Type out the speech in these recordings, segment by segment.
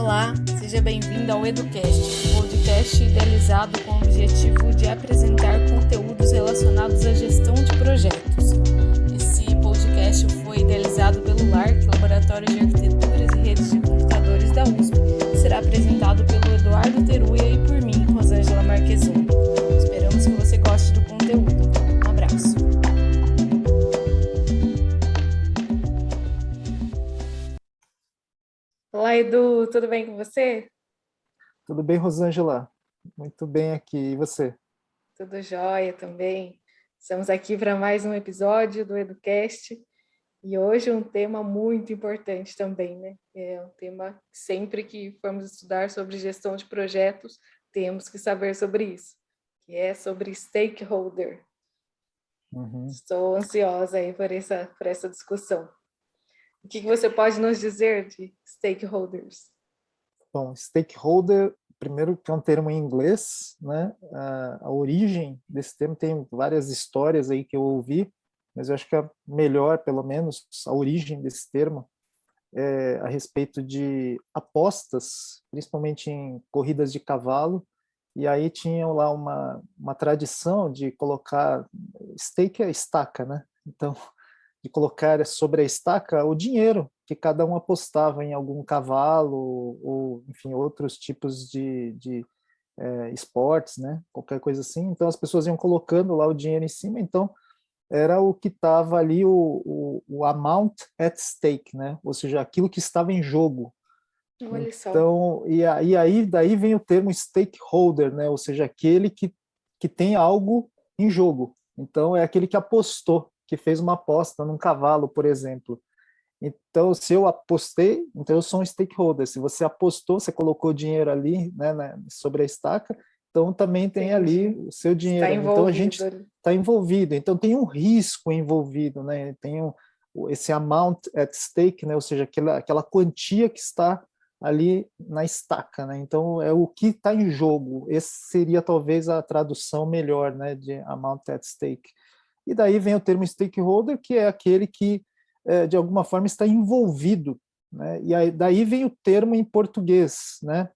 Olá, seja bem-vindo ao EduCast, um podcast idealizado com o objetivo de apresentar conteúdos relacionados à gestão de projetos. Esse podcast foi idealizado pelo LARC, Laboratório de Arquiteturas e Redes de Computadores da USP, e será apresentado pelo Eduardo Teruya e por mim, Rosângela Marquezon. Esperamos que você goste do conteúdo. Um abraço. Olá, Edu, tudo bem com você? Tudo bem, Rosângela? Muito bem aqui. E você? Tudo jóia também. Estamos aqui para mais um episódio do EduCast e hoje um tema muito importante também, né? É um tema que sempre que formos estudar sobre gestão de projetos, temos que saber sobre isso, que é sobre stakeholder. Uhum. Estou ansiosa aí por essa discussão. O que você pode nos dizer de stakeholders? Bom, stakeholder, primeiro que é um termo em inglês, né? A origem desse termo tem várias histórias aí que eu ouvi, mas eu acho que a melhor, pelo menos, a origem desse termo é a respeito de apostas, principalmente em corridas de cavalo, e aí tinham lá uma tradição de colocar, stake é estaca, né? Então, de colocar sobre a estaca o dinheiro que cada um apostava em algum cavalo ou, enfim, outros tipos de esportes, né? Qualquer coisa assim. Então, as pessoas iam colocando lá o dinheiro em cima, então era o que estava ali, o amount at stake, né? Ou seja, aquilo que estava em jogo. Olha só. Então, aí daí vem o termo stakeholder, né? Ou seja, aquele que tem algo em jogo. Então, é aquele que apostou, que fez uma aposta num cavalo, por exemplo. Então, se eu apostei, então eu sou um stakeholder. Se você apostou, você colocou dinheiro ali, né, sobre a estaca, então também tem ali Entendi. o seu Está dinheiro. Então, a gente envolvido. está envolvido. Então, tem um risco envolvido, né? Tem esse amount at stake, né? Ou seja, aquela quantia que está ali na estaca, né? Então, é o que está em jogo. Esse seria talvez a tradução melhor, né, de amount at stake. E daí vem o termo stakeholder, que é aquele que de alguma forma está envolvido, né? E aí, daí vem o termo em português, né?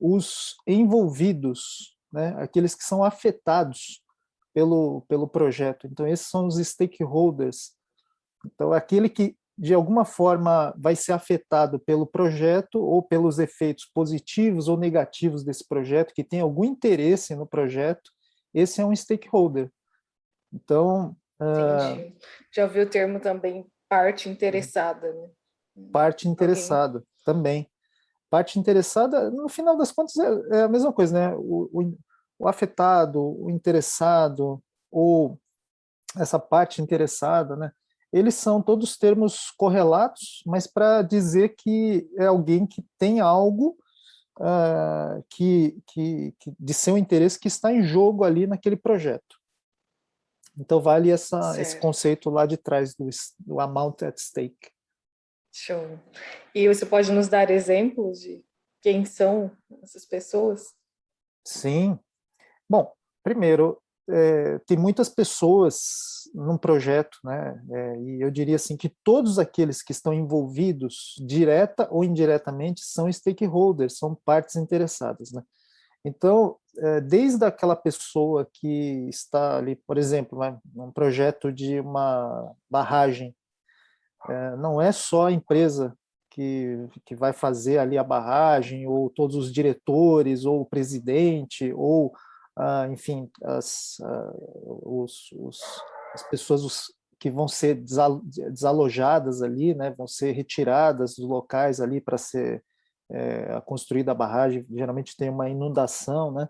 Os envolvidos, né? Aqueles que são afetados pelo projeto. Então, esses são os stakeholders. Então, é aquele que, de alguma forma, vai ser afetado pelo projeto ou pelos efeitos positivos ou negativos desse projeto, que tem algum interesse no projeto, esse é um stakeholder. Então, Entendi. Já ouvi o termo também parte interessada, né? parte Alguém. interessada também. Parte interessada, no final das contas, é a mesma coisa, né? O afetado, o interessado, ou essa parte interessada, né? Eles são todos termos correlatos, mas para dizer que é alguém que tem algo que de seu interesse que está em jogo ali naquele projeto. Então vale esse Certo. conceito lá de trás do amount at stake. Show. E você pode nos dar exemplos de quem são essas pessoas? Sim. Bom, primeiro, tem muitas pessoas num projeto, né? E eu diria assim que todos aqueles que estão envolvidos, direta ou indiretamente, são stakeholders, são partes interessadas, né? Então, desde aquela pessoa que está ali, por exemplo, né, num projeto de uma barragem, não é só a empresa que vai fazer ali a barragem, ou todos os diretores, ou o presidente, ou, enfim, as pessoas que vão ser desalojadas ali, né, vão ser retiradas dos locais ali para ser construída a barragem, geralmente tem uma inundação, né?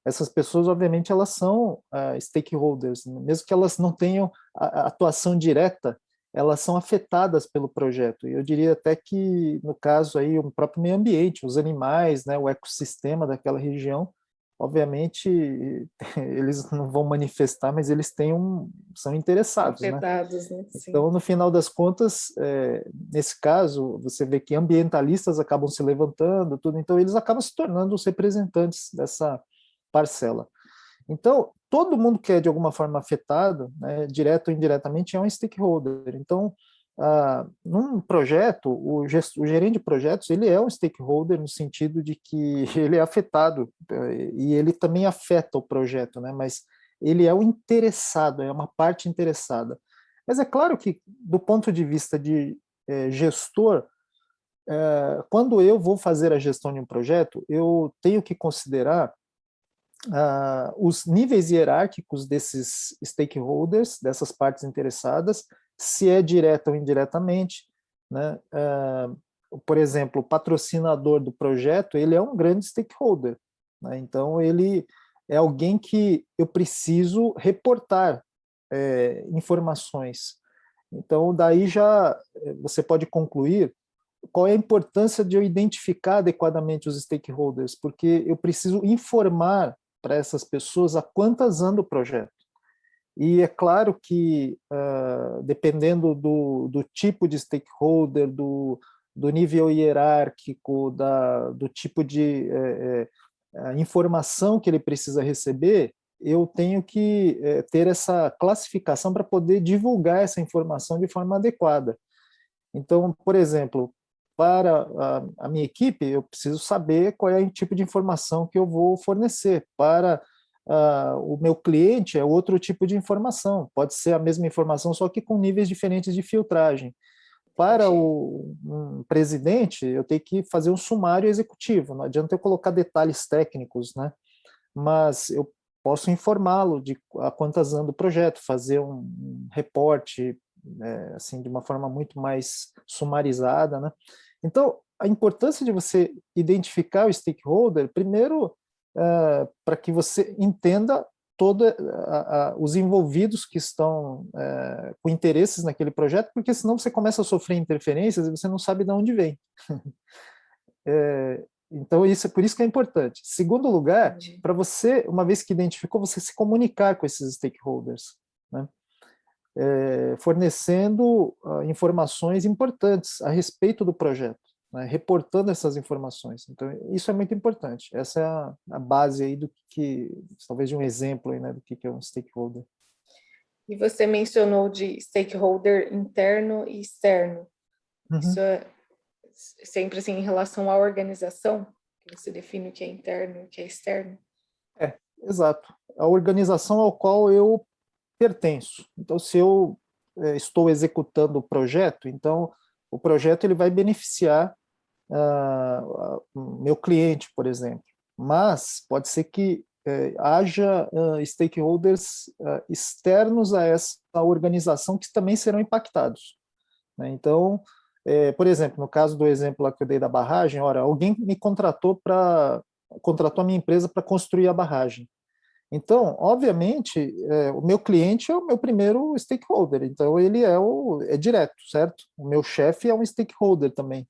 Essas pessoas, obviamente, elas são stakeholders, mesmo que elas não tenham a atuação direta, elas são afetadas pelo projeto. E eu diria até que, no caso aí, o próprio meio ambiente, os animais, né, o ecossistema daquela região, obviamente, eles não vão manifestar, mas eles são São interessados, né? afetados, né? Sim. Então, no final das contas, nesse caso, você vê que ambientalistas acabam se levantando, tudo, então eles acabam se tornando os representantes dessa parcela. Então, todo mundo que é de alguma forma afetado, né, direto ou indiretamente, é um stakeholder. Então, num projeto, o gerente de projetos, ele é um stakeholder no sentido de que ele é afetado, e ele também afeta o projeto, né? Mas ele é o interessado, é uma parte interessada. Mas é claro que, do ponto de vista de gestor, quando eu vou fazer a gestão de um projeto, eu tenho que considerar os níveis hierárquicos desses stakeholders, dessas partes interessadas, se é direta ou indiretamente, né? Por exemplo, o patrocinador do projeto, ele é um grande stakeholder, né? Então ele é alguém que eu preciso reportar informações. Então daí já você pode concluir qual é a importância de eu identificar adequadamente os stakeholders, porque eu preciso informar para essas pessoas a quantas anda o projeto. E é claro que, dependendo do tipo de stakeholder, do nível hierárquico, do tipo de informação que ele precisa receber, eu tenho que ter essa classificação para poder divulgar essa informação de forma adequada. Então, por exemplo, para a minha equipe, eu preciso saber qual é o tipo de informação que eu vou fornecer. Para o meu cliente, é outro tipo de informação. Pode ser a mesma informação, só que com níveis diferentes de filtragem. Para um presidente, eu tenho que fazer um sumário executivo. Não adianta eu colocar detalhes técnicos, né? Mas eu posso informá-lo de a quantas anda o projeto, fazer um reporte, assim, de uma forma muito mais sumarizada, né? Então, a importância de você identificar o stakeholder, primeiro, para que você entenda todos os envolvidos que estão com interesses naquele projeto, porque senão você começa a sofrer interferências e você não sabe de onde vem. Então, por isso que é importante. Segundo lugar, para você, uma vez que identificou, você se comunicar com esses stakeholders, né? Fornecendo informações importantes a respeito do projeto, né? Reportando essas informações. Então, isso é muito importante. Essa é a base aí talvez de um exemplo aí, né, do que é um stakeholder. E você mencionou de stakeholder interno e externo. Uhum. Isso é sempre assim em relação à organização, que você define o que é interno e o que é externo? Exato. A organização ao qual eu pertenço. Então, se eu estou executando o projeto, então o projeto ele vai beneficiar meu cliente, por exemplo. Mas pode ser que haja stakeholders externos a essa organização que também serão impactados, né? Então, por exemplo, no caso do exemplo lá que eu dei da barragem, ora, alguém me contratou a minha empresa para construir a barragem. Então, obviamente, o meu cliente é o meu primeiro stakeholder, então ele é direto, certo? O meu chefe é um stakeholder também.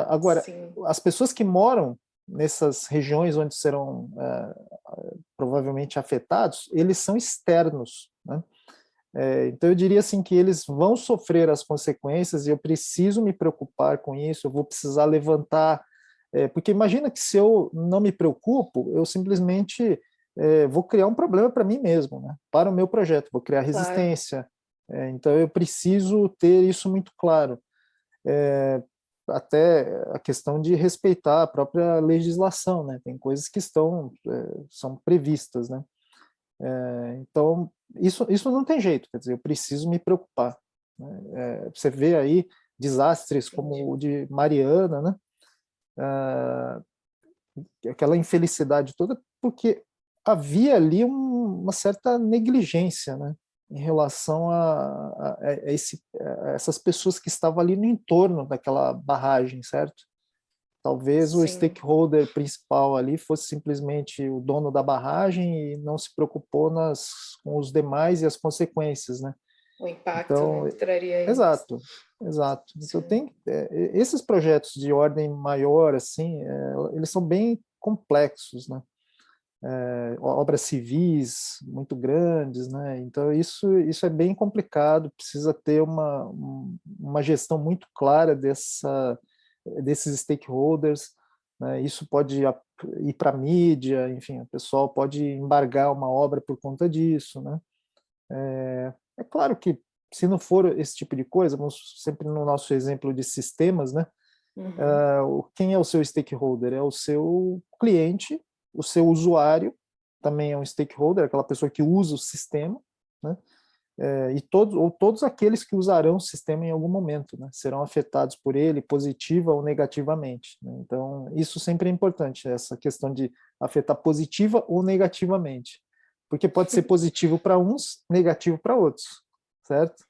Agora, Sim. as pessoas que moram nessas regiões onde serão provavelmente afetados, eles são externos, né? Então eu diria assim que eles vão sofrer as consequências e eu preciso me preocupar com isso, eu vou precisar levantar, porque imagina que se eu não me preocupo, eu simplesmente vou criar um problema para mim mesmo, né? Para o meu projeto, vou criar resistência. Claro. Então eu preciso ter isso muito claro. Até a questão de respeitar a própria legislação, né? Tem coisas que são previstas, né? Então, isso não tem jeito, quer dizer, eu preciso me preocupar, né? Você vê aí desastres como o de Mariana, né? Aquela infelicidade toda, porque havia ali uma certa negligência, né? Em relação a essas pessoas que estavam ali no entorno daquela barragem, certo? Talvez o stakeholder principal ali fosse simplesmente o dono da barragem e não se preocupou com os demais e as consequências, né? O impacto, então, né, que traria isso. Exato. Então, esses projetos de ordem maior, assim, eles são bem complexos, né? Obras civis muito grandes, né? Então, isso é bem complicado, precisa ter uma gestão muito clara desses stakeholders, né? Isso pode ir para a mídia, enfim, o pessoal pode embargar uma obra por conta disso, né? É claro que se não for esse tipo de coisa, vamos sempre no nosso exemplo de sistemas, né? Quem é o seu stakeholder? É o seu cliente, o seu usuário, também é um stakeholder, aquela pessoa que usa o sistema, né? E todos aqueles que usarão o sistema em algum momento, né? Serão afetados por ele, positiva ou negativamente, né? Então, isso sempre é importante, essa questão de afetar positiva ou negativamente, porque pode ser positivo para uns, negativo para outros, certo?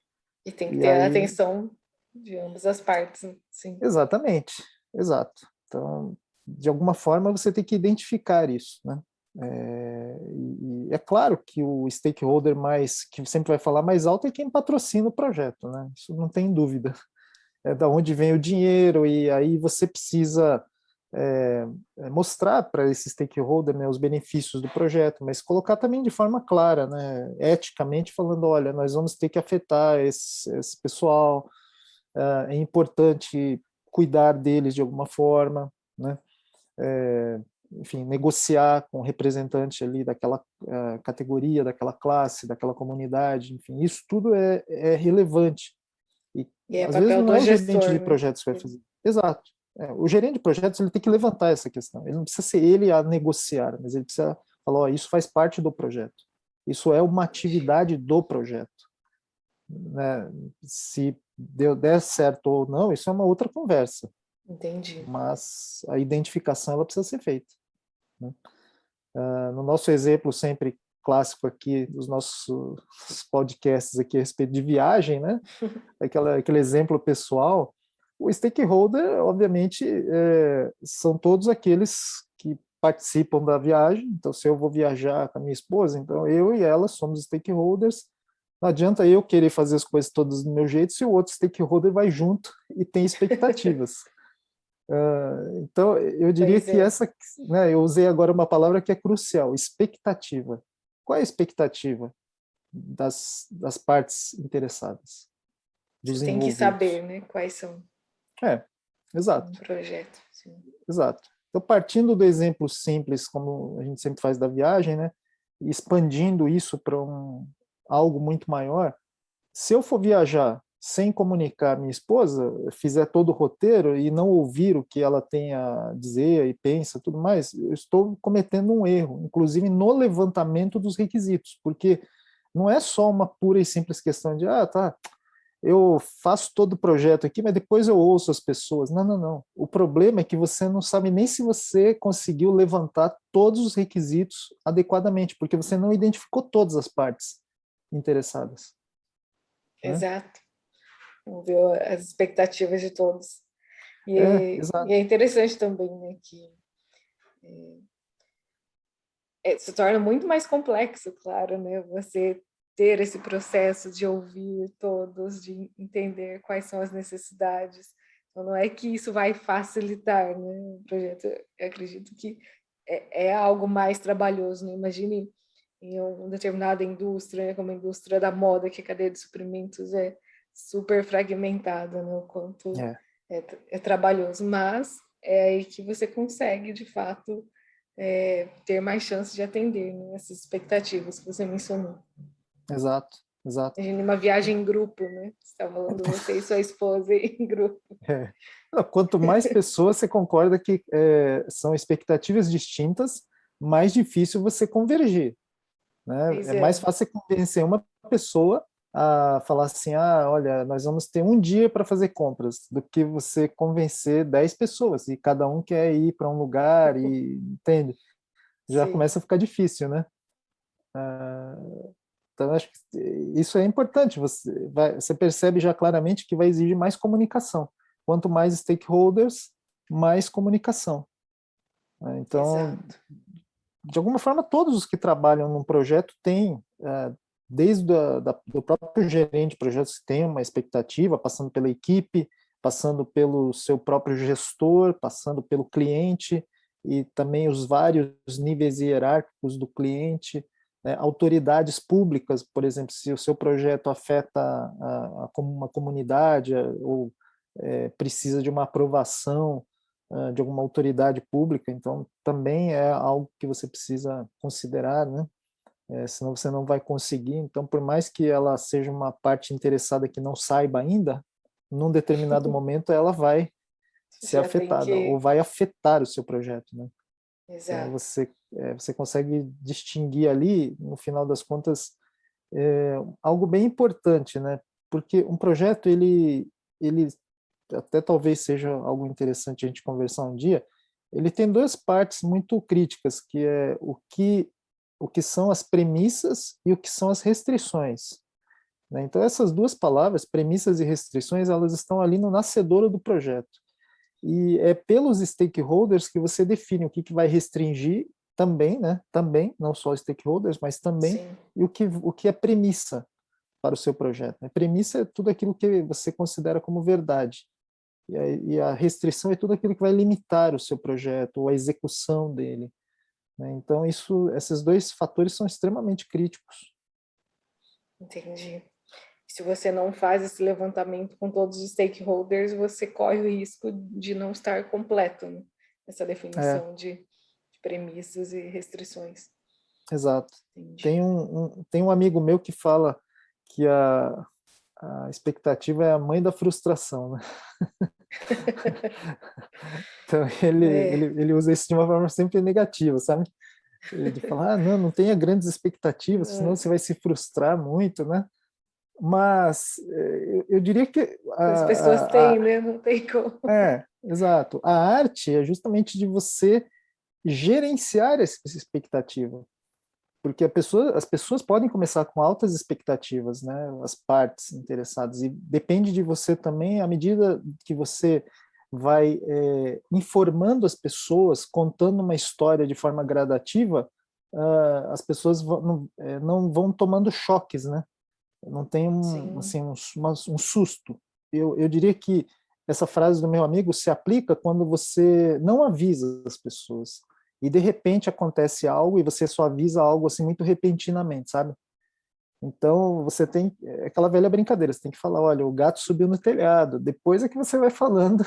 E tem que E ter a aí, atenção de ambas as partes, sim. exatamente, exato. Então, de alguma forma, você tem que identificar isso, né? E é claro que o stakeholder mais que sempre vai falar mais alto é quem patrocina o projeto, né? Isso não tem dúvida. É da onde vem o dinheiro, e aí você precisa mostrar para esse stakeholder, né, os benefícios do projeto, mas colocar também de forma clara, né, eticamente falando, olha, nós vamos ter que afetar esse pessoal, é importante cuidar deles de alguma forma, né? Enfim, negociar com o representante ali daquela categoria, daquela classe, daquela comunidade, enfim, isso tudo é relevante. E E é às vezes papel não do é o gerente gestor, de né? projetos que vai fazer. Exato. O gerente de projetos ele tem que levantar essa questão. Ele não precisa ser ele a negociar, mas ele precisa falar, ó, isso faz parte do projeto. Isso é uma atividade do projeto, né? Se der certo ou não, isso é uma outra conversa. Entendi. Mas a identificação ela precisa ser feita, né? No nosso exemplo sempre clássico aqui dos nossos podcasts aqui a respeito de viagem, né? Aquele exemplo pessoal, o stakeholder, obviamente, são todos aqueles que participam da viagem. Então, se eu vou viajar com a minha esposa, então eu e ela somos stakeholders. Não adianta eu querer fazer as coisas todas do meu jeito se o outro stakeholder vai junto e tem expectativas. Então, eu diria Pois que é. essa, né, eu usei agora uma palavra que é crucial, expectativa. Qual é a expectativa das partes interessadas, Você dos tem que saber, envolvidos? né, quais são Exato, um projeto. Sim. exato. Então, partindo do exemplo simples, como a gente sempre faz da viagem, né, e expandindo isso para algo muito maior, se eu for viajar sem comunicar a minha esposa, fizer todo o roteiro e não ouvir o que ela tem a dizer e pensa, tudo mais, eu estou cometendo um erro, inclusive no levantamento dos requisitos, porque não é só uma pura e simples questão de, tá, eu faço todo o projeto aqui, mas depois eu ouço as pessoas. Não, não, não. O problema é que você não sabe nem se você conseguiu levantar todos os requisitos adequadamente, porque você não identificou todas as partes interessadas, né? Exato. Vamos ver as expectativas de todos. E Exato. é interessante também, né, que se torna muito mais complexo, claro, né, você ter esse processo de ouvir todos, de entender quais são as necessidades. Então, não é que isso vai facilitar, né, o projeto. Eu acredito que é algo mais trabalhoso, né? Imagine em uma determinada indústria, né, como a indústria da moda, que a cadeia de suprimentos é super fragmentada, né, o quanto É, é trabalhoso, mas é aí que você consegue, de fato, ter mais chance de atender, né, essas expectativas que você mencionou. exato, exato. Imagina uma viagem em grupo, né? Você está falando você e sua esposa em grupo. É. Não, quanto mais pessoas você concorda que são expectativas distintas, mais difícil você convergir, né? Pois É mais é, fácil você convencer uma pessoa a falar assim, olha, nós vamos ter um dia para fazer compras, do que você convencer 10 pessoas e cada um quer ir para um lugar e entende? Já sim, começa a ficar difícil, né? Então, acho que isso é importante. Você percebe já claramente que vai exigir mais comunicação. Quanto mais stakeholders, mais comunicação, né? Então, exato. de alguma forma, todos os que trabalham num projeto têm, desde do próprio gerente de projetos, tem uma expectativa, passando pela equipe, passando pelo seu próprio gestor, passando pelo cliente e também os vários níveis hierárquicos do cliente, né, autoridades públicas, por exemplo, se o seu projeto afeta uma comunidade ou precisa de uma aprovação de alguma autoridade pública, então também é algo que você precisa considerar, né? senão você não vai conseguir. Então, por mais que ela seja uma parte interessada que não saiba ainda, num determinado momento ela vai ser Já tem afetada ou que. vai afetar o seu projeto, né? Então, Exato. você consegue distinguir ali, no final das contas, algo bem importante, né? Porque um projeto, ele até talvez seja algo interessante a gente conversar um dia, ele tem duas partes muito críticas, que é o que são as premissas e o que são as restrições, né? Então, essas duas palavras, premissas e restrições, elas estão ali no nascedouro do projeto. E é pelos stakeholders que você define o que vai restringir também, né? Também, não só os stakeholders, mas também, Sim. e o que é premissa para o seu projeto, né? Premissa é tudo aquilo que você considera como verdade. E a restrição é tudo aquilo que vai limitar o seu projeto ou a execução dele, né? Então, esses dois fatores são extremamente críticos. Entendi. Se você não faz esse levantamento com todos os stakeholders, você corre o risco de não estar completo, né? Essa É, definição de premissas e restrições. exato. Entendi. Tem um amigo meu que fala que a expectativa é a mãe da frustração, né? Então, É, ele usa isso de uma forma sempre negativa, sabe? De falar, não, não tenha grandes expectativas, senão é. você vai se frustrar muito, né? Mas eu diria que As pessoas têm, né? Não tem como. exato. A arte é justamente de você gerenciar essa expectativa, porque as pessoas podem começar com altas expectativas, né? As partes interessadas, e depende de você também, à medida que você vai informando as pessoas, contando uma história de forma gradativa, as pessoas não vão tomando choques, né? Não tem Sim. assim, um susto. Eu diria que essa frase do meu amigo se aplica quando você não avisa as pessoas e de repente acontece algo e você só avisa algo assim muito repentinamente, sabe? Então você tem aquela velha brincadeira, você tem que falar, olha, o gato subiu no telhado. Depois é que você vai falando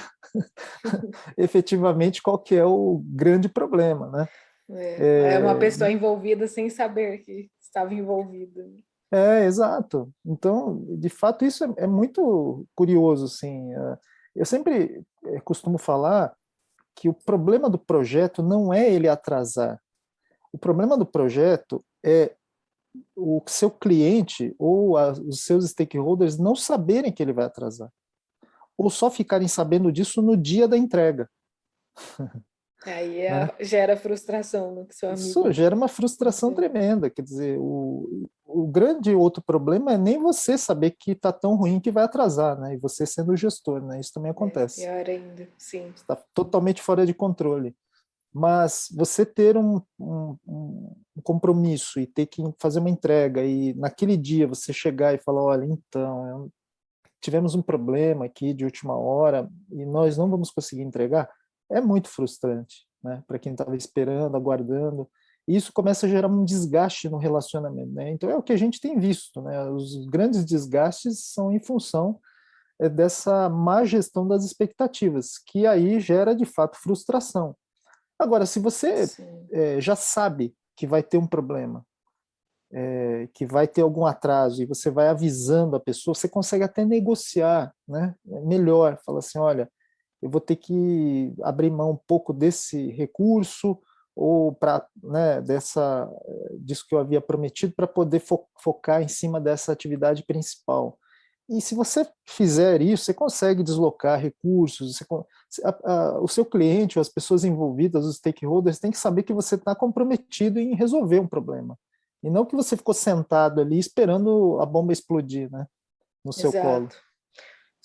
efetivamente qual que é o grande problema, né? É uma pessoa envolvida sem saber que estava envolvida. Exato. Então, de fato, isso é muito curioso, assim. Eu sempre costumo falar que o problema do projeto não é ele atrasar. O problema do projeto é o seu cliente ou os seus stakeholders não saberem que ele vai atrasar, ou só ficarem sabendo disso no dia da entrega, Aí né? gera frustração no que seu Isso amigo gera uma frustração mencionou. tremenda. Quer dizer, o grande outro problema é nem você saber que está tão ruim que vai atrasar, né? E você sendo o gestor, né? Isso também É, acontece. pior ainda, sim. Está totalmente fora de controle. Mas você ter um compromisso e ter que fazer uma entrega e naquele dia você chegar e falar, olha, então, tivemos um problema aqui de última hora e nós não vamos conseguir entregar, é muito frustrante, né? Para quem estava esperando, aguardando. E isso começa a gerar um desgaste no relacionamento, né? Então é o que a gente tem visto, né? Os grandes desgastes são em função dessa má gestão das expectativas, que aí gera de fato frustração. Agora, se você Sim. já sabe que vai ter um problema, que vai ter algum atraso e você vai avisando a pessoa, você consegue até negociar, né? Melhor, fala assim, olha, eu vou ter que abrir mão um pouco desse recurso ou para, né, disso que eu havia prometido para poder focar em cima dessa atividade principal. E se você fizer isso, você consegue deslocar recursos, o seu cliente, as pessoas envolvidas, os stakeholders, têm que saber que você está comprometido em resolver um problema. E não que você ficou sentado ali esperando a bomba explodir, né, no seu colo. Exato.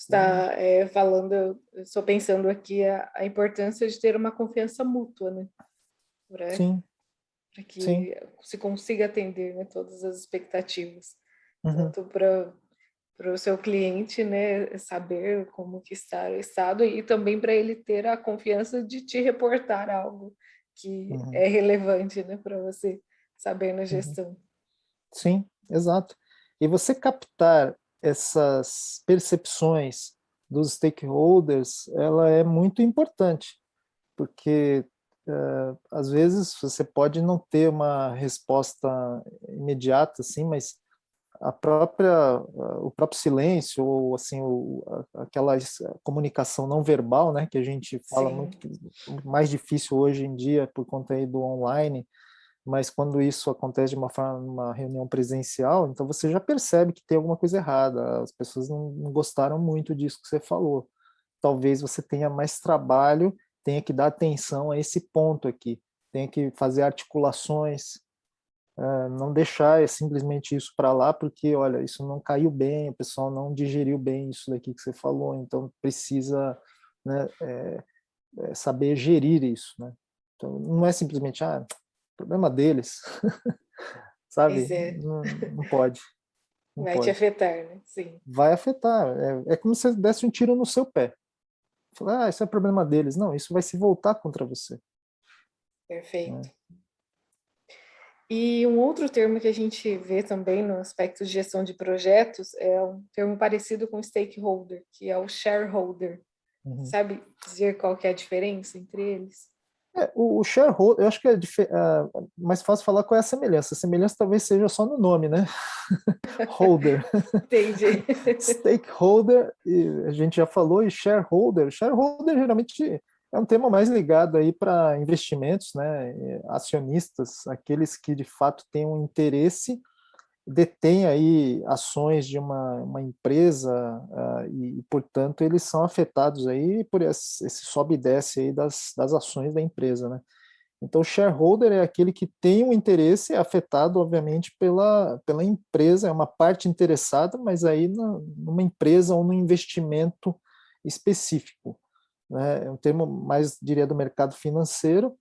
Então, Está falando, eu estou pensando aqui a importância de ter uma confiança mútua, né? sim, Para sim. que se consiga atender, né, todas as expectativas, Uhum, tanto para o seu cliente, né, saber como que está o estado e também para ele ter a confiança de te reportar algo que uhum, é relevante, né, para você saber na uhum. gestão. Sim, exato. E você captar essas percepções dos stakeholders, ela é muito importante, porque às vezes você pode não ter uma resposta imediata, assim, mas o próprio silêncio, ou assim, aquela comunicação não verbal, né, que a gente fala Sim. muito, mais difícil hoje em dia por conta aí do online, mas quando isso acontece de uma forma, numa reunião presencial, então você já percebe que tem alguma coisa errada, as pessoas não gostaram muito disso que você falou. Talvez você tenha mais trabalho, tenha que dar atenção a esse ponto aqui, tenha que fazer articulações, não deixar simplesmente isso para lá, porque, olha, isso não caiu bem, o pessoal não digeriu bem isso daqui que você falou, então precisa, né, saber gerir isso, né? Então, não é simplesmente, problema deles, Pois sabe? é, Não pode, não vai te pode. afetar, né? Sim, Vai afetar, é como se você desse um tiro no seu pé. Falar, isso é problema deles. Não, isso vai se voltar contra você, perfeito. né? E um outro termo que a gente vê também no aspecto de gestão de projetos é um termo parecido com stakeholder, que é o shareholder. Uhum. Sabe dizer qual que é a diferença entre eles? O shareholder, eu acho que é mais fácil falar qual é a semelhança. A semelhança talvez seja só no nome, né? Holder. Entendi. Stakeholder, a gente já falou, e shareholder. Shareholder geralmente é um tema mais ligado aí para investimentos, né? Acionistas, aqueles que de fato têm um interesse, detêm aí ações de uma empresa, portanto, eles são afetados aí por esse sobe e desce aí das ações da empresa, né? Então, o shareholder é aquele que tem um interesse, é afetado, obviamente, pela empresa, é uma parte interessada, mas aí numa empresa ou num investimento específico, né? É um termo mais, diria, do mercado financeiro,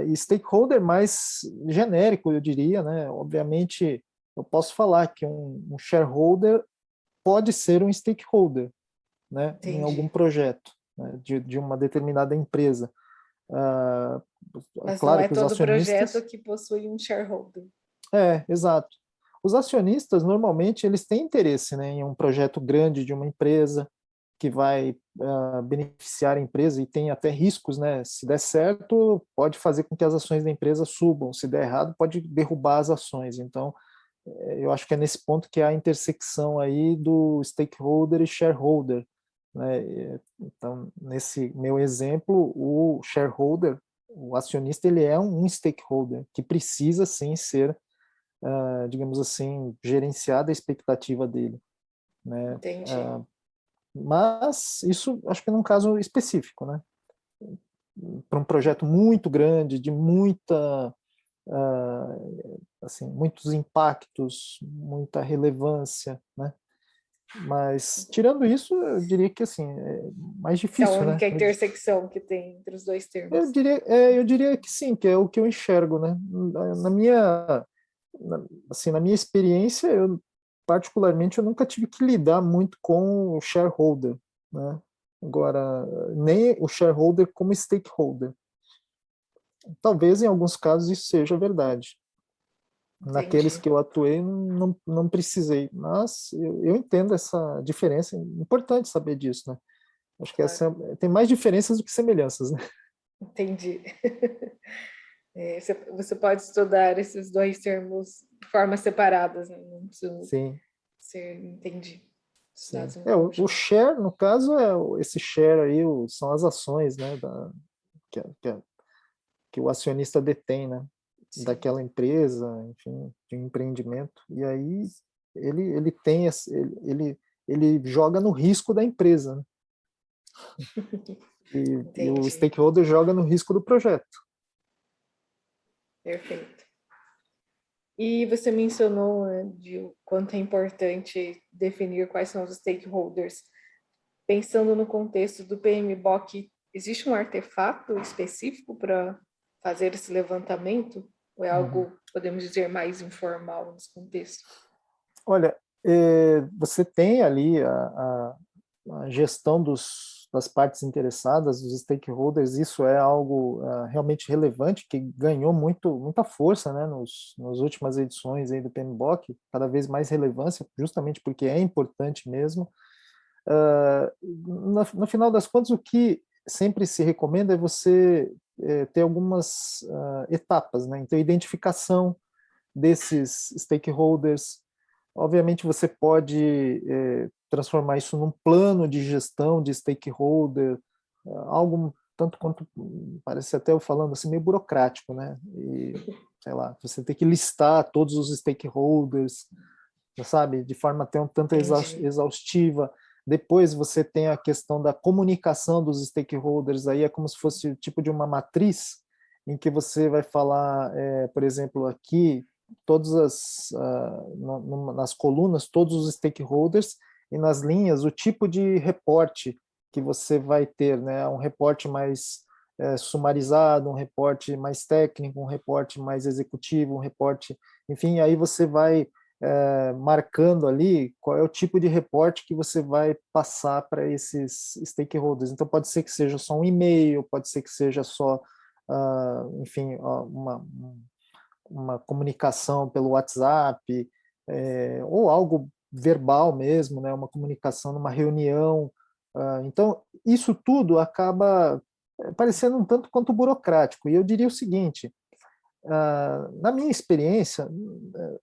e stakeholder mais genérico, eu diria, né? Obviamente, eu posso falar que um shareholder pode ser um stakeholder, né? Em algum Entendi. projeto, né? De uma determinada empresa. Uh, Mas não Claro é que os todo projeto acionistas, que possui um shareholder. exato. Os acionistas, normalmente, eles têm interesse, né, em um projeto grande de uma empresa que vai beneficiar a empresa e tem até riscos, né? Se der certo, pode fazer com que as ações da empresa subam. Se der errado, pode derrubar as ações. Então, eu acho que é nesse ponto que há a intersecção aí do stakeholder e shareholder, né? Então, nesse meu exemplo, o shareholder, o acionista, ele é um stakeholder que precisa sim ser, digamos assim, gerenciada a expectativa dele, né? Entendi. Mas isso acho que é num caso específico, né? Para um projeto muito grande, de assim, muitos impactos, muita relevância, né? Mas tirando isso, eu diria que assim é mais Essa é a difícil, né? única intersecção que tem entre os dois Eu termos. diria, eu diria que sim, que é o que eu enxergo, né? Na minha, assim, na minha experiência, eu particularmente eu nunca tive que lidar muito com o shareholder, né? Agora, nem o shareholder como stakeholder. Talvez em alguns casos isso seja verdade. Naqueles Entendi. que eu atuei, não precisei, mas eu entendo essa diferença, é importante saber disso, né? Acho que Claro. tem mais diferenças do que semelhanças, né? Entendi. Você pode estudar esses dois termos de formas separadas, né? Não precisam Sim, ser, entendi, sim. estudados em O conjunto. share, no caso, esse share aí, são as ações, né, que, que o acionista detém, né, Sim, daquela empresa, enfim, de um empreendimento, e aí ele tem, ele joga no risco da empresa, né? E o entendi. stakeholder joga no risco do projeto. Perfeito. E você mencionou, né, de o quanto é importante definir quais são os stakeholders. Pensando no contexto do PMBOK, existe um artefato específico para fazer esse levantamento? Ou é Uhum. algo, podemos dizer, mais informal nesse contexto? Olha, você tem ali a gestão das partes interessadas, dos stakeholders, isso é algo realmente relevante, que ganhou muita força, né, nas últimas edições aí do PMBOK, cada vez mais relevância, justamente porque é importante mesmo. No final das contas, o que sempre se recomenda é você ter algumas etapas, né? Então, identificação desses stakeholders. Obviamente, você pode transformar isso num plano de gestão de stakeholder, algo tanto quanto, parece até eu falando assim, meio burocrático, né? E, sei lá, você tem que listar todos os stakeholders, sabe, de forma até um tanto exaustiva. Depois você tem a questão da comunicação dos stakeholders, aí é como se fosse o tipo de uma matriz em que você vai falar, por exemplo, aqui, todas nas colunas, todos os stakeholders, e nas linhas, o tipo de reporte que você vai ter, né? Um reporte mais sumarizado, um reporte mais técnico, um reporte mais executivo, um reporte, enfim, aí você vai marcando ali qual é o tipo de reporte que você vai passar para esses stakeholders. Então, pode ser que seja só um e-mail, pode ser que seja só, enfim, uma comunicação pelo WhatsApp, ou algo verbal mesmo, né, uma comunicação numa reunião. Então, isso tudo acaba parecendo um tanto quanto burocrático. E eu diria o seguinte, na minha experiência,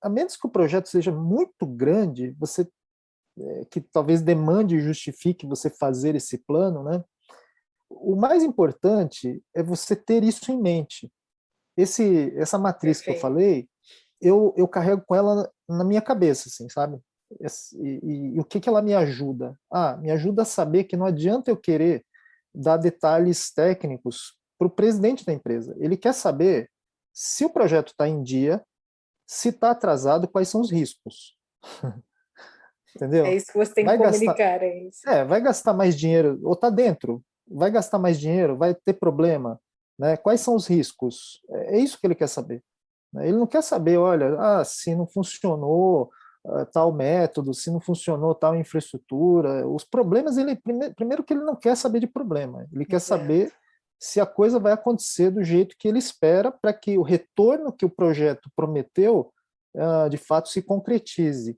a menos que o projeto seja muito grande, você que talvez demande e justifique você fazer esse plano, né? O mais importante é você ter isso em mente. Essa matriz que eu Perfeito. falei, eu carrego com ela na minha cabeça, assim, sabe? E o que ela me ajuda? Me ajuda a saber que não adianta eu querer dar detalhes técnicos para o presidente da empresa. Ele quer saber se o projeto está em dia, se está atrasado, quais são os riscos. É Entendeu? isso que você tem que Vai gastar, comunicar, é isso. vai gastar mais dinheiro, ou está dentro, vai gastar mais dinheiro, vai ter problema, né? Quais são os riscos? É isso que ele quer saber. Ele não quer saber, olha, se não funcionou tal método, se não funcionou tal infraestrutura. Os problemas, primeiro que ele não quer saber de problema, ele quer saber se a coisa vai acontecer do jeito que ele espera para que o retorno que o projeto prometeu de fato se concretize.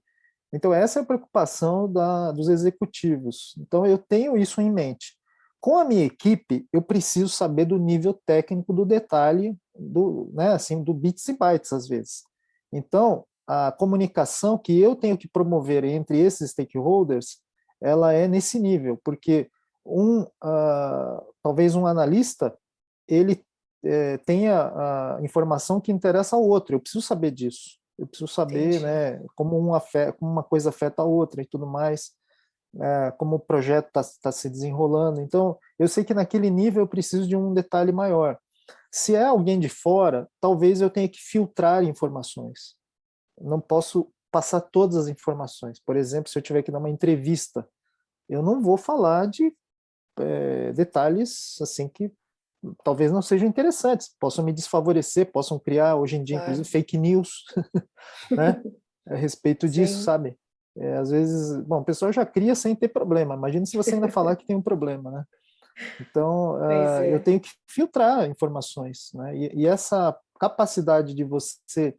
Então, essa é a preocupação dos executivos. Então, eu tenho isso em mente. Com a minha equipe, eu preciso saber do nível técnico do detalhe, né, assim, do bits e bytes, às vezes. Então, a comunicação que eu tenho que promover entre esses stakeholders, ela é nesse nível, porque talvez um analista, ele tenha a informação que interessa ao outro, eu preciso saber disso. Eu preciso saber, né, como uma coisa afeta a outra e tudo mais, como o projeto está se desenrolando. Então, eu sei que naquele nível eu preciso de um detalhe maior. Se é alguém de fora, talvez eu tenha que filtrar informações. Não posso passar todas as informações. Por exemplo, se eu tiver que dar uma entrevista, eu não vou falar de detalhes assim que talvez não sejam interessantes, possam me desfavorecer, possam criar, hoje em dia, inclusive, fake news, né, a respeito disso, sabe? Às vezes, bom, o pessoal já cria sem ter problema, imagina se você ainda falar que tem um problema, né? Então, eu tenho que filtrar informações, né? E essa capacidade de você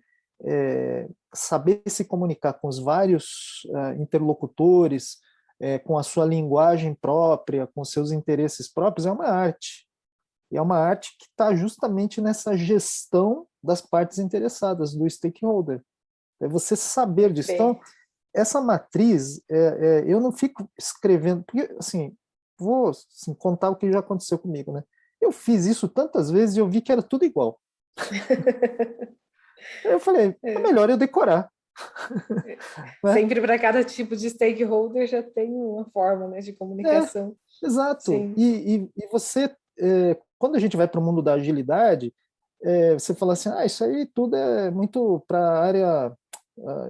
saber se comunicar com os vários interlocutores, com a sua linguagem própria, com seus interesses próprios, é uma arte. E é uma arte que está justamente nessa gestão das partes interessadas, do stakeholder. É você saber disso. Então, essa matriz, eu não fico escrevendo, porque, assim, vou assim, contar o que já aconteceu comigo, né? Eu fiz isso tantas vezes e eu vi que era tudo igual. Eu falei, é melhor eu decorar. Né? Sempre para cada tipo de stakeholder já tem uma forma, né, de comunicação. Exato. E você, quando a gente vai para o mundo da agilidade, você fala assim, isso aí tudo é muito para a área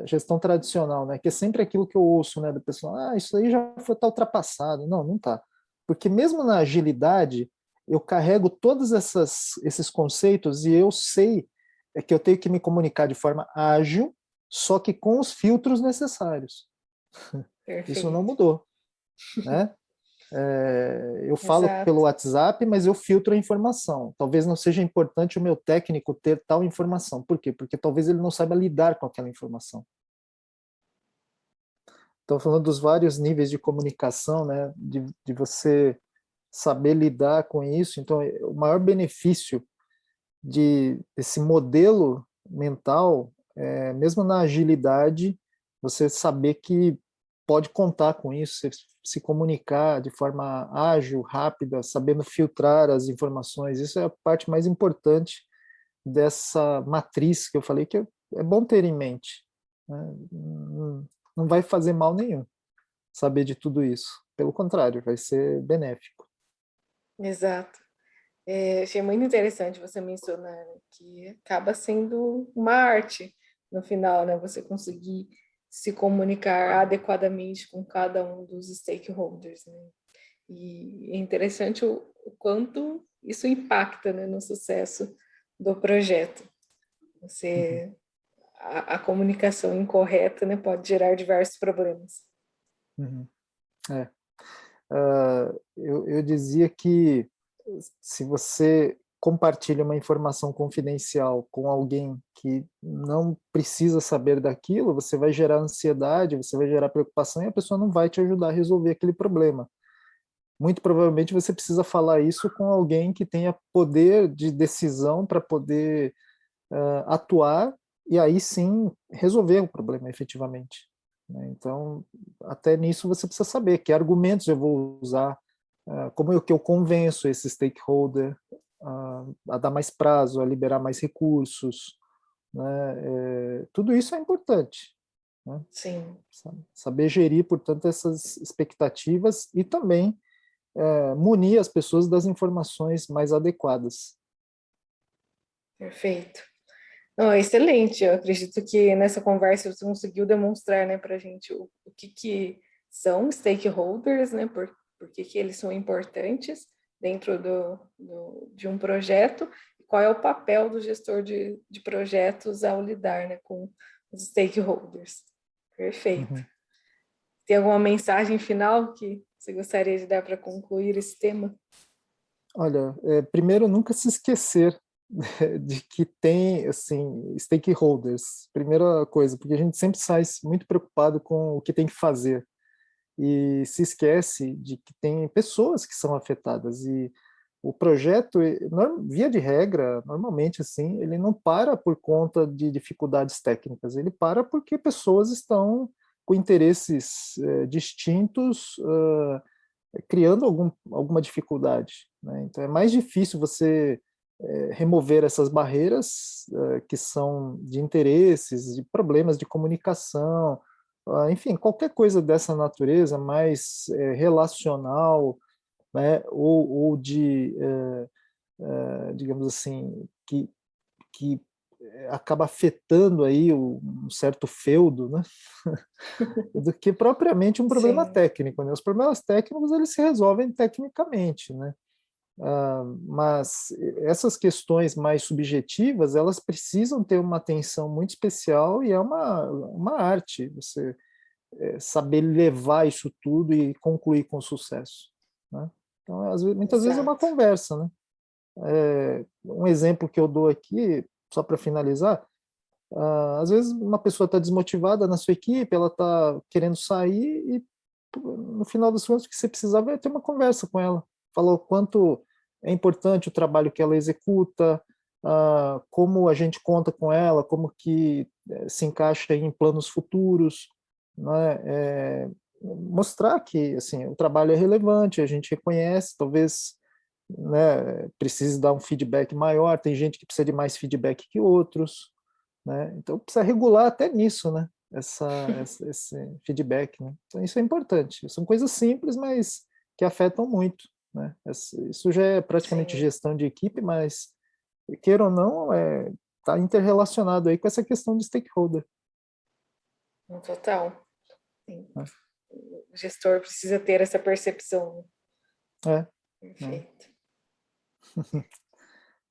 gestão tradicional, né? Que é sempre aquilo que eu ouço, né, do pessoal, isso aí já está ultrapassado. Não, não está. Porque mesmo na agilidade, eu carrego todos esses conceitos e eu sei que eu tenho que me comunicar de forma ágil, só que com os filtros necessários. Perfeito. Isso não mudou, né? Eu falo pelo WhatsApp, mas eu filtro a informação. Talvez não seja importante o meu técnico ter tal informação. Por quê? Porque talvez ele não saiba lidar com aquela informação. Estou falando dos vários níveis de comunicação, né? De você saber lidar com isso. Então, o maior benefício desse modelo mental, mesmo na agilidade, você saber que pode contar com isso, se comunicar de forma ágil, rápida, sabendo filtrar as informações. Isso é a parte mais importante dessa matriz que eu falei, que é bom ter em mente, né? Não vai fazer mal nenhum saber de tudo isso. Pelo contrário, vai ser benéfico. Exato. Achei muito interessante você mencionar, né, que acaba sendo uma arte no final, né? Você conseguir se comunicar adequadamente com cada um dos stakeholders, né? E é interessante o quanto isso impacta, né, no sucesso do projeto. A comunicação incorreta, né, pode gerar diversos problemas. Uhum. Eu dizia que se você compartilha uma informação confidencial com alguém que não precisa saber daquilo, você vai gerar ansiedade, você vai gerar preocupação e a pessoa não vai te ajudar a resolver aquele problema. Muito provavelmente você precisa falar isso com alguém que tenha poder de decisão para poder atuar e aí sim resolver o problema efetivamente, né? Então, até nisso você precisa saber que argumentos eu vou usar, como é que eu convenço esse stakeholder a dar mais prazo, a liberar mais recursos, né? Tudo isso é importante, né? Sim. Saber gerir, portanto, essas expectativas e também munir as pessoas das informações mais adequadas. Perfeito. Não, excelente. Eu acredito que nessa conversa você conseguiu demonstrar, né, para a gente o que são stakeholders, né, por que eles são importantes dentro de um projeto, e qual é o papel do gestor de projetos ao lidar, né, com os stakeholders. Perfeito. Uhum. Tem alguma mensagem final que você gostaria de dar para concluir esse tema? Olha, primeiro, nunca se esquecer de que tem, assim, stakeholders, primeira coisa, porque a gente sempre sai muito preocupado com o que tem que fazer e se esquece de que tem pessoas que são afetadas e o projeto, via de regra, normalmente assim, ele não para por conta de dificuldades técnicas, ele para porque pessoas estão com interesses distintos, criando alguma dificuldade, né? Então é mais difícil você remover essas barreiras que são de interesses, de problemas de comunicação, enfim, qualquer coisa dessa natureza mais relacional, né? Ou de, digamos assim, que acaba afetando aí um certo feudo, né? Do que propriamente um problema Sim, técnico, né? Os problemas técnicos eles se resolvem tecnicamente, né? Mas essas questões mais subjetivas elas precisam ter uma atenção muito especial e é uma arte você saber levar isso tudo e concluir com sucesso, né? Então, muitas vezes é uma exato. conversa, né? Um exemplo que eu dou aqui, só para finalizar, às vezes uma pessoa está desmotivada na sua equipe, ela está querendo sair e no final das contas o que você precisava é ter uma conversa com ela, falar o quanto é importante o trabalho que ela executa, como a gente conta com ela, como que se encaixa em planos futuros, né? Mostrar que assim o trabalho é relevante, a gente reconhece, talvez, né, precise dar um feedback maior, tem gente que precisa de mais feedback que outros, né? Então precisa regular até nisso, né? Esse feedback, né? Então isso é importante. São coisas simples, mas que afetam muito, né? Isso já é praticamente Sim, gestão de equipe, mas queira ou não, está interrelacionado aí com essa questão de stakeholder, no total. Sim. né? O gestor precisa ter essa percepção. É, é, Perfeito.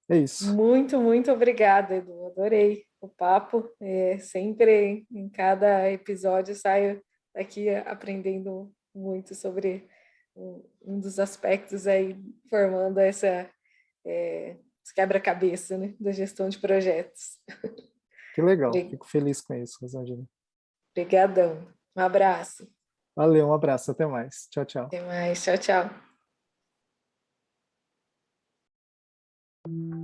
é isso. Muito, muito obrigada, Edu. Adorei o papo. Sempre, em cada episódio, eu saio daqui aprendendo muito sobre um dos aspectos aí, formando esse quebra-cabeça, né, da gestão de projetos. Que legal. Fico feliz com isso, Rosângela. Obrigadão. Um abraço. Valeu, um abraço, até mais. Tchau, tchau. Até mais. Tchau, tchau. Obrigada.